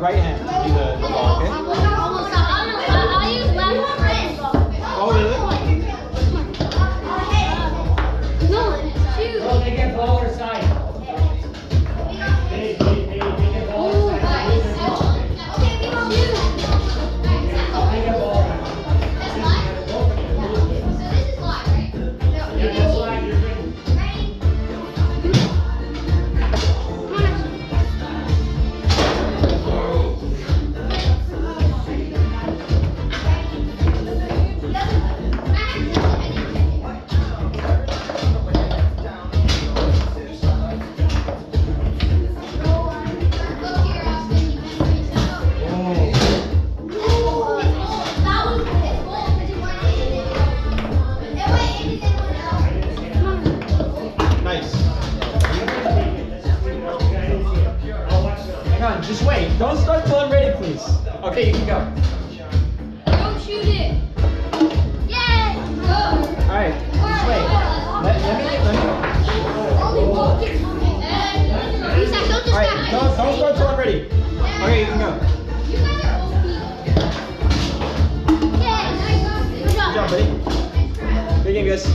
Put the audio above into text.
Right hand to do the ball, okay? I'll use left hand. Oh, really? No, shoot. Oh, they get ball or side. Just wait. Don't start till I'm ready, please. Okay, you can go. Don't shoot it. Yeah. Go. All right. Just wait. Let me. All right. Don't start till I'm ready. Okay, you can go. You guys are OP. Yeah. Good job. Good job, buddy. Good game, guys.